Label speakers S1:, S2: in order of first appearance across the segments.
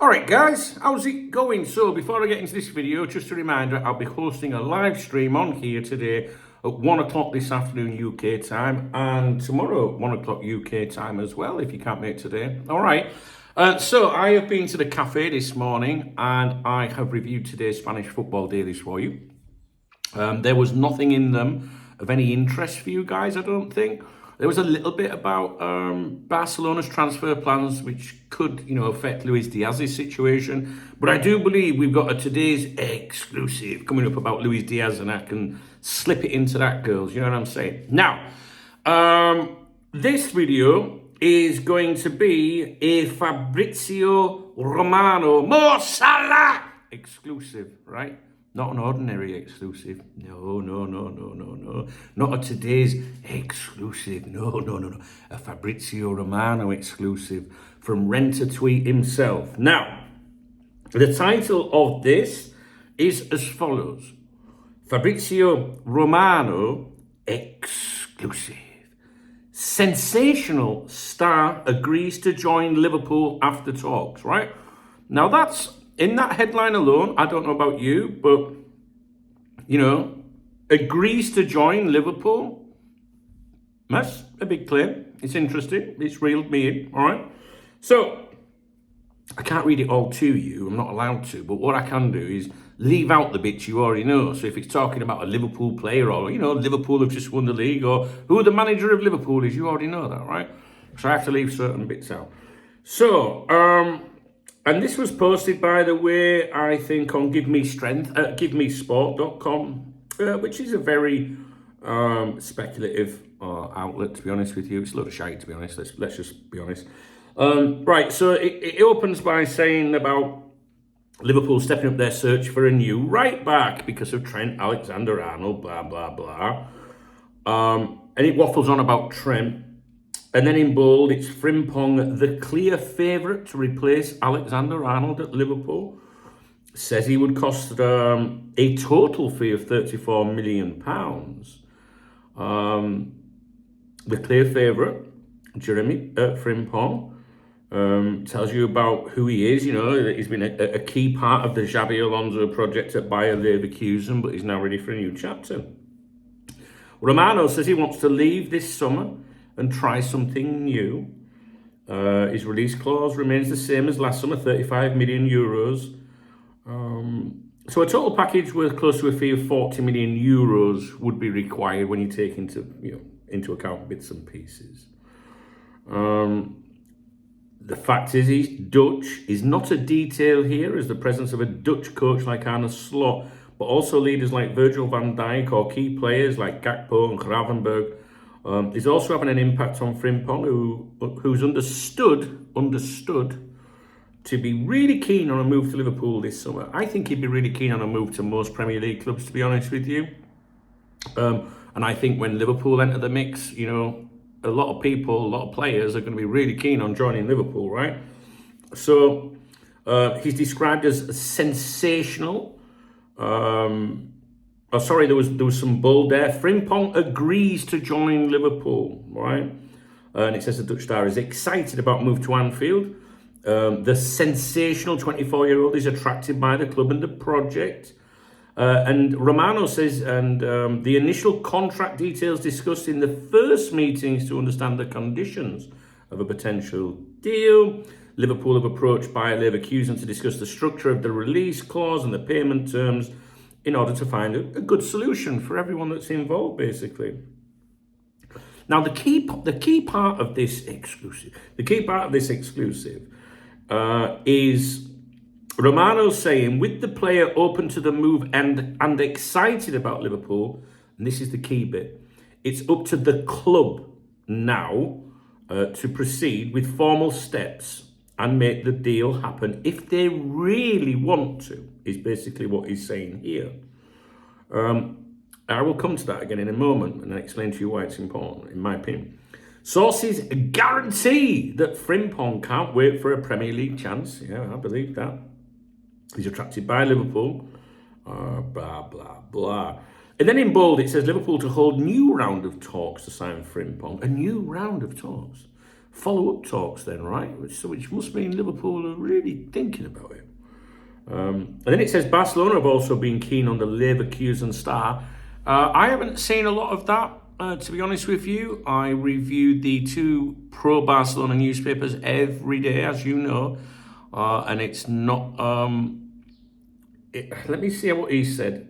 S1: Alright guys, how's it going? So before I get into this video, just a reminder, I'll be hosting a live stream on here today at 1 o'clock this afternoon UK time, and tomorrow at 1 o'clock UK time as well, if you can't make it today. Alright, so I have been to the cafe this morning and I have reviewed today's Spanish football dailies for you. There was nothing in them of any interest for you guys, I don't think. There was a little bit about Barcelona's transfer plans, which could, affect Luis Diaz's situation. But I do believe we've got a today's exclusive coming up about Luis Diaz, and I can slip it into that, girls. You know what I'm saying? Now, this video is going to be a Fabrizio Romano Mo Salah exclusive, right? Not an ordinary exclusive. No. Not a today's exclusive. No. A Fabrizio Romano exclusive from Renter Tweet himself. Now, the title of this is as follows. Fabrizio Romano exclusive. Sensational star agrees to join Liverpool after talks, right? Now that's, in that headline alone, I don't know about you, but, agrees to join Liverpool. That's a big claim. It's interesting. It's reeled me in, all right? So, I can't read it all to you. I'm not allowed to. But what I can do is leave out the bits you already know. So if it's talking about a Liverpool player or, Liverpool have just won the league or who the manager of Liverpool is, you already know that, right? So I have to leave certain bits out. So, and this was posted, by the way, I think on GiveMeSport.com, which is a very speculative outlet, to be honest with you. It's a lot of shite, to be honest. Let's just be honest. Right, so it opens by saying about Liverpool stepping up their search for a new right back because of Trent Alexander-Arnold, blah, blah, blah. And it waffles on about Trent. And then in bold, it's Frimpong, the clear favourite to replace Alexander-Arnold at Liverpool. Says he would cost a total fee of £34 million. The clear favourite, Jeremy Frimpong, tells you about who he is. He's been a key part of the Xabi Alonso project at Bayer Leverkusen, but he's now ready for a new chapter. Romano says he wants to leave this summer and try something new. His release clause remains the same as last summer, 35 million euros. So a total package worth close to a fee of 40 million euros would be required when you take into account bits and pieces. The fact is, he's Dutch is not a detail here, as the presence of a Dutch coach like Arne Slot, but also leaders like Virgil van Dijk or key players like Gakpo and Gravenberg is also having an impact on Frimpong, who's understood to be really keen on a move to Liverpool this summer. I think he'd be really keen on a move to most Premier League clubs, to be honest with you. And I think when Liverpool enter the mix, a lot of people, a lot of players are going to be really keen on joining Liverpool, right? So he's described as sensational. There was some bold there. Frimpong agrees to join Liverpool, right? And it says the Dutch star is excited about move to Anfield. The sensational 24-year-old is attracted by the club and the project. And Romano says, the initial contract details discussed in the first meetings to understand the conditions of a potential deal. Liverpool have approached Bayer Leverkusen to discuss the structure of the release clause and the payment terms in order to find a good solution for everyone that's involved, basically. Now, the key part of this exclusive is Romano saying, with the player open to the move and excited about Liverpool, and this is the key bit, it's up to the club now to proceed with formal steps and make the deal happen if they really want to, is basically what he's saying here. I will come to that again in a moment and explain to you why it's important, in my opinion. Sources guarantee that Frimpong can't wait for a Premier League chance. Yeah, I believe that. He's attracted by Liverpool. Blah, blah, blah. And then in bold, it says Liverpool to hold new round of talks to sign Frimpong. A new round of talks. follow-up talks then, right? Which must mean Liverpool are really thinking about it. And then it says Barcelona have also been keen on the Leverkusen star. I haven't seen a lot of that, to be honest with you. I reviewed the two pro-Barcelona newspapers every day, as you know, and it's not... let me see what he said.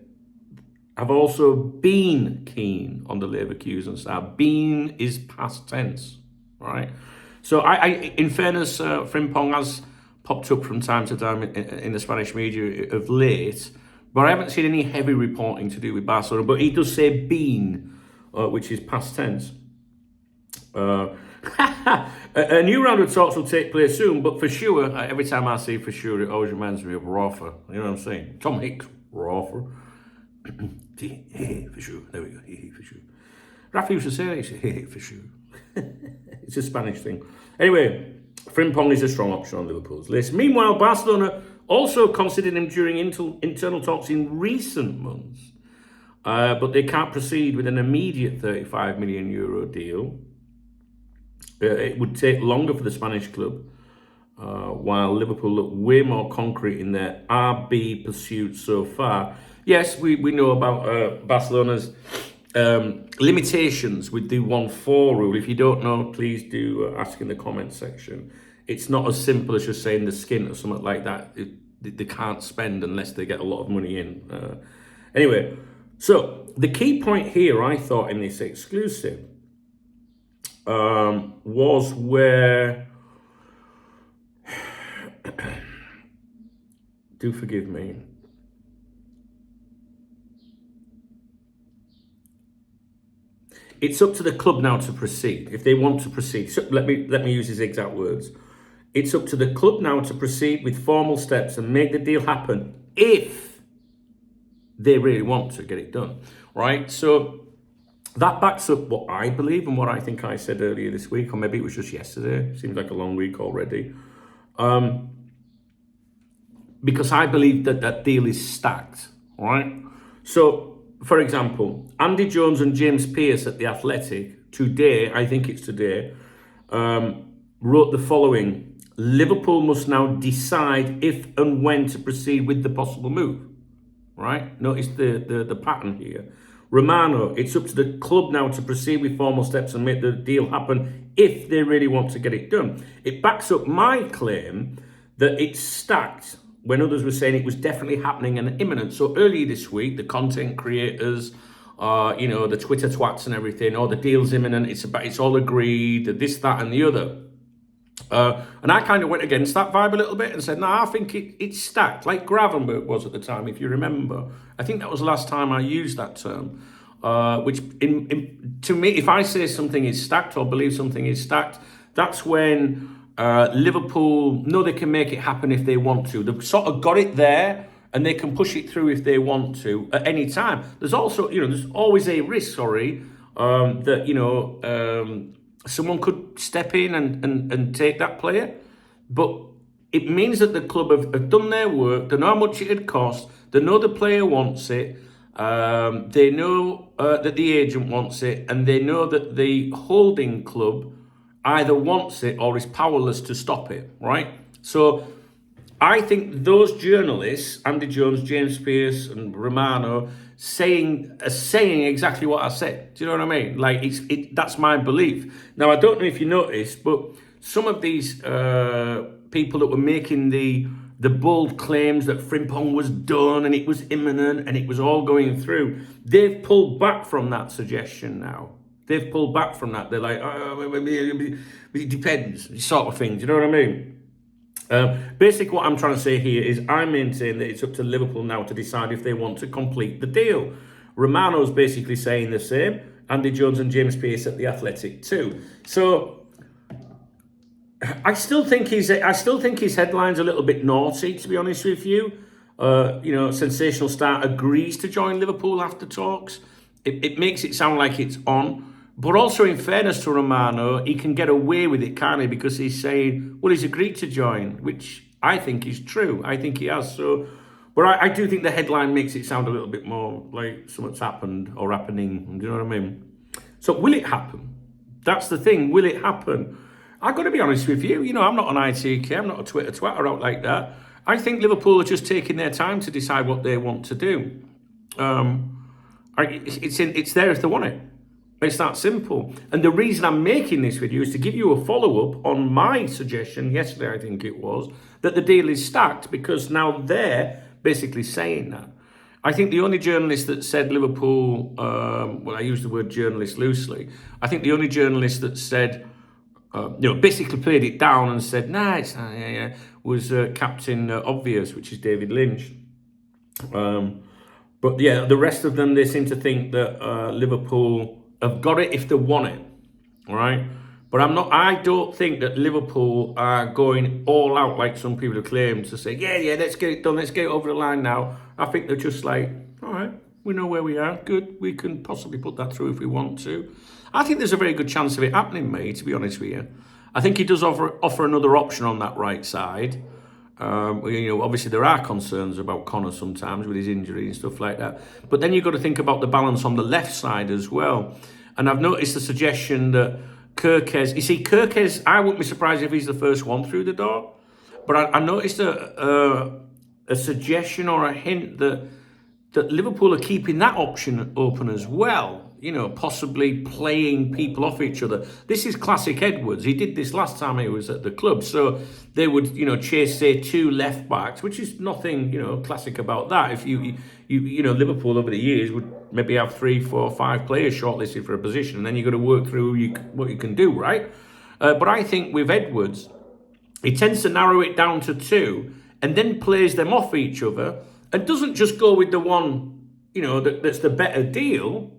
S1: I've also been keen on the Leverkusen star. Been is past tense, right? So in fairness, Frimpong has popped up from time to time in the Spanish media of late, but I haven't seen any heavy reporting to do with Barcelona. But he does say been, which is past tense. A new round of talks will take place soon, but for sure, every time I see for sure, it always reminds me of Rafa. You know what I'm saying? Tom Hicks, Rafa. For sure. There we go. For sure. Rafa used to say that. He said, for sure. It's a Spanish thing. Anyway, Frimpong is a strong option on Liverpool's list. Meanwhile, Barcelona also considered him during internal talks in recent months, but they can't proceed with an immediate €35 million deal. It would take longer for the Spanish club, while Liverpool look way more concrete in their RB pursuit so far. Yes, we know about Barcelona's limitations with the 1-4 rule. If you don't know, please do ask in the comments section. It's not as simple as just saying the skin or something like that. They can't spend unless they get a lot of money in. Anyway, so the key point here, I thought, in this exclusive was where... do forgive me. It's up to the club now to proceed, if they want to proceed. So let me use his exact words. It's up to the club now to proceed with formal steps and make the deal happen if they really want to get it done, right? So that backs up what I believe and what I think I said earlier this week, or maybe it was just yesterday. Seems like a long week already. Because I believe that deal is stacked, right? So, for example, Andy Jones and James Pearce at The Athletic today, I think it's today, wrote the following: Liverpool must now decide if and when to proceed with the possible move, right? Notice the pattern here. Romano, it's up to the club now to proceed with formal steps and make the deal happen if they really want to get it done. It backs up my claim that it's stacked when others were saying it was definitely happening and imminent. So earlier this week, the content creators, the Twitter twats and everything, the deal's imminent, it's all agreed, this, that, and the other. And I kind of went against that vibe a little bit and said, no, I think it's stacked, like Gravenberg was at the time, if you remember. I think that was the last time I used that term, which to me, if I say something is stacked or believe something is stacked, that's when Liverpool know they can make it happen if they want to. They've sort of got it there and they can push it through if they want to at any time. There's also, there's always a risk, that, someone could step in and take that player. But it means that the club have done their work. They know how much it'd cost. They know the player wants it. They know that the agent wants it. And they know that the holding club either wants it or is powerless to stop it, right? So I think those journalists, Andy Jones, James Pearce and Romano, saying exactly what I said. Do you know what I mean? Like, that's my belief. Now, I don't know if you noticed, but some of these people that were making the bold claims that Frimpong was done and it was imminent and it was all going through, they've pulled back from that suggestion now. They've pulled back from that. They're like, it depends, sort of thing. Do you know what I mean? Basically, what I'm trying to say here is I maintain that it's up to Liverpool now to decide if they want to complete the deal. Romano's basically saying the same. Andy Jones and James Pearce at The Athletic too. So I still think his headline's a little bit naughty, to be honest with you. Sensational star agrees to join Liverpool after talks. It makes it sound like it's on. But also, in fairness to Romano, he can get away with it, can't he? Because he's saying, well, he's agreed to join, which I think is true. I think he has. So, but I do think the headline makes it sound a little bit more like something's happened or happening. Do you know what I mean? So will it happen? That's the thing. Will it happen? I've got to be honest with you. You know, I'm not an ITK. I'm not a Twitter twatter out like that. I think Liverpool are just taking their time to decide what they want to do. It's there if they want it. It's that simple. And the reason I'm making this video is to give you a follow-up on my suggestion, yesterday I think it was, that the deal is stacked, because now they're basically saying that. I think the only journalist that said Liverpool, well, I use the word journalist loosely, I think the only journalist that said, basically played it down and said, nah, it's not, was Captain Obvious, which is David Lynch. But yeah, the rest of them, they seem to think that Liverpool have got it if they want it, all right? But I don't think that Liverpool are going all out like some people have claimed to say, yeah, let's get it done, let's get it over the line now. I think they're just like, all right, we know where we are, good, we can possibly put that through if we want to. I think there's a very good chance of it happening, mate, to be honest with you. I think he does offer another option on that right side. Obviously there are concerns about Connor sometimes with his injury and stuff like that. But then you've got to think about the balance on the left side as well. And I've noticed the suggestion that Kirkes, I wouldn't be surprised if he's the first one through the door. But I noticed a suggestion or a hint that Liverpool are keeping that option open as well. You know, possibly playing people off each other. This is classic Edwards. He did this last time he was at the club. So they would, chase, say, two left backs, which is nothing, classic about that. If Liverpool over the years would maybe have 3, 4, 5 players shortlisted for a position, and then you've got to work through what you can do, right? But I think with Edwards, he tends to narrow it down to 2 and then plays them off each other and doesn't just go with the one, that's the better deal.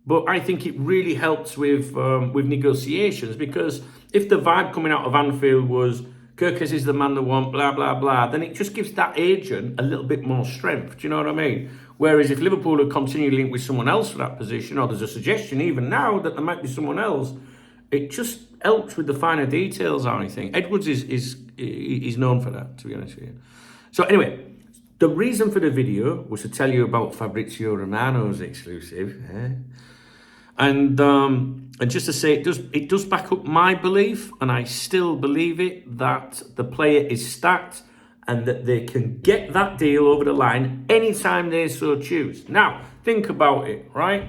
S1: But I think it really helps with negotiations, because if the vibe coming out of Anfield was Kirkes is the man they want, blah, blah, blah, then it just gives that agent a little bit more strength. Do you know what I mean? Whereas if Liverpool are continually linked with someone else for that position, or there's a suggestion even now that there might be someone else, it just helps with the finer details, I think. Edwards is known for that, to be honest with you. So anyway, the reason for the video was to tell you about Fabrizio Romano's exclusive. And just to say, it does back up my belief, and I still believe it, that the player is stacked and that they can get that deal over the line anytime they so choose. Now, think about it, right?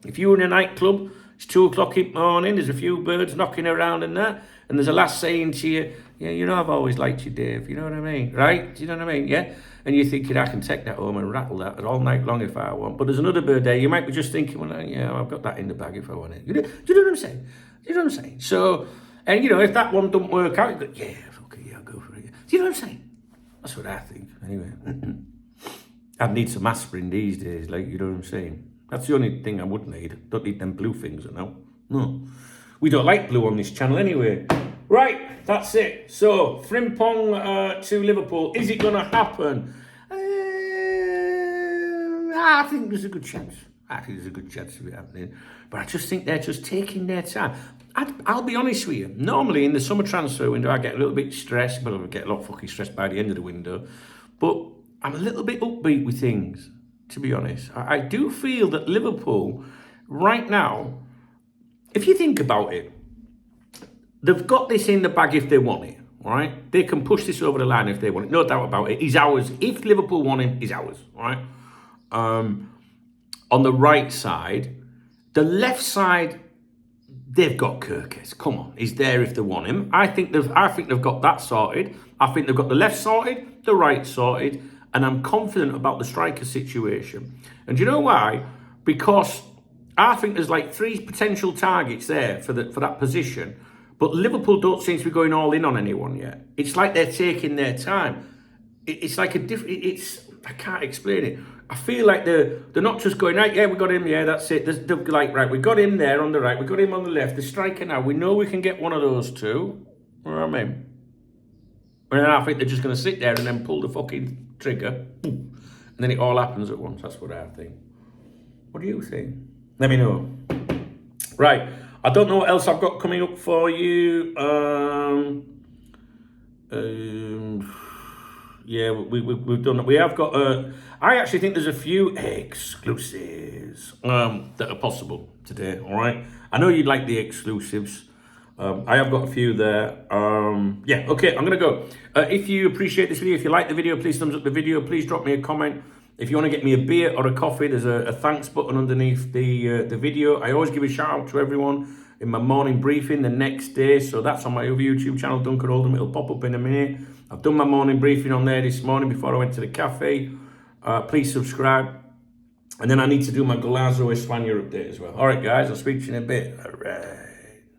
S1: If you're in a nightclub, it's 2 o'clock in the morning, there's a few birds knocking around and that, and there's a lass saying to you, yeah, I've always liked you, Dave, you know what I mean, right? Do you know what I mean, yeah? And you're thinking, I can take that home and rattle that all night long if I want. But there's another bird there, you might be just thinking, well, I've got that in the bag if I want it. Do you know what I'm saying? Do you know what I'm saying? So, and if that one don't work out, you go, okay, I'll go for it. Do you know what I'm saying? That's what I think, anyway. I'd need some aspirin these days, like, you know what I'm saying? That's the only thing I would need. Don't need them blue things, No. We don't like blue on this channel anyway. Right, that's it. So, Frimpong to Liverpool. Is it going to happen? I think there's a good chance. of it happening. But I just think they're just taking their time. I'll be honest with you. Normally, in the summer transfer window, I get a little bit stressed. But I get a lot fucking stressed by the end of the window. But I'm a little bit upbeat with things, to be honest. I do feel that Liverpool, right now, if you think about it, they've got this in the bag if they want it, right? They can push this over the line if they want it, no doubt about it. He's ours. If Liverpool want him, he's ours, right? On the right side, the left side, they've got Kirkes. Come on, he's there if they want him. I think they've got that sorted. I think they've got the left sorted, the right sorted, and I'm confident about the striker situation. And do you know why? Because I think there's like 3 potential targets there for that position, but Liverpool don't seem to be going all in on anyone yet. It's like they're taking their time. It's like a different. I can't explain it. I feel like they're not just going, right, yeah, we got him, yeah, that's it. They're like, right, we got him there on the right, we got him on the left. The striker now, we know we can get one of those 2. You know what I mean? And then I think they're just going to sit there and then pull the fucking trigger, and then it all happens at once. That's what I think. What do you think? Let me know. Right. I don't know what else I've got coming up for you. Yeah, we've done that. We have got. I actually think there's a few exclusives that are possible today. All right. I know you like the exclusives. I have got a few there. Yeah, okay, I'm gonna go. If you appreciate this video, if you like the video, please thumbs up the video. Please drop me a comment. If you want to get me a beer or a coffee, there's a thanks button underneath the video. I always give a shout out to everyone in my morning briefing the next day. So that's on my other YouTube channel, Duncan Oldham. It'll pop up in a minute. I've done my morning briefing on there this morning before I went to the cafe. Please subscribe. And then I need to do my Golazo Espana update as well. All right, guys, I'll speak to you in a bit. All right.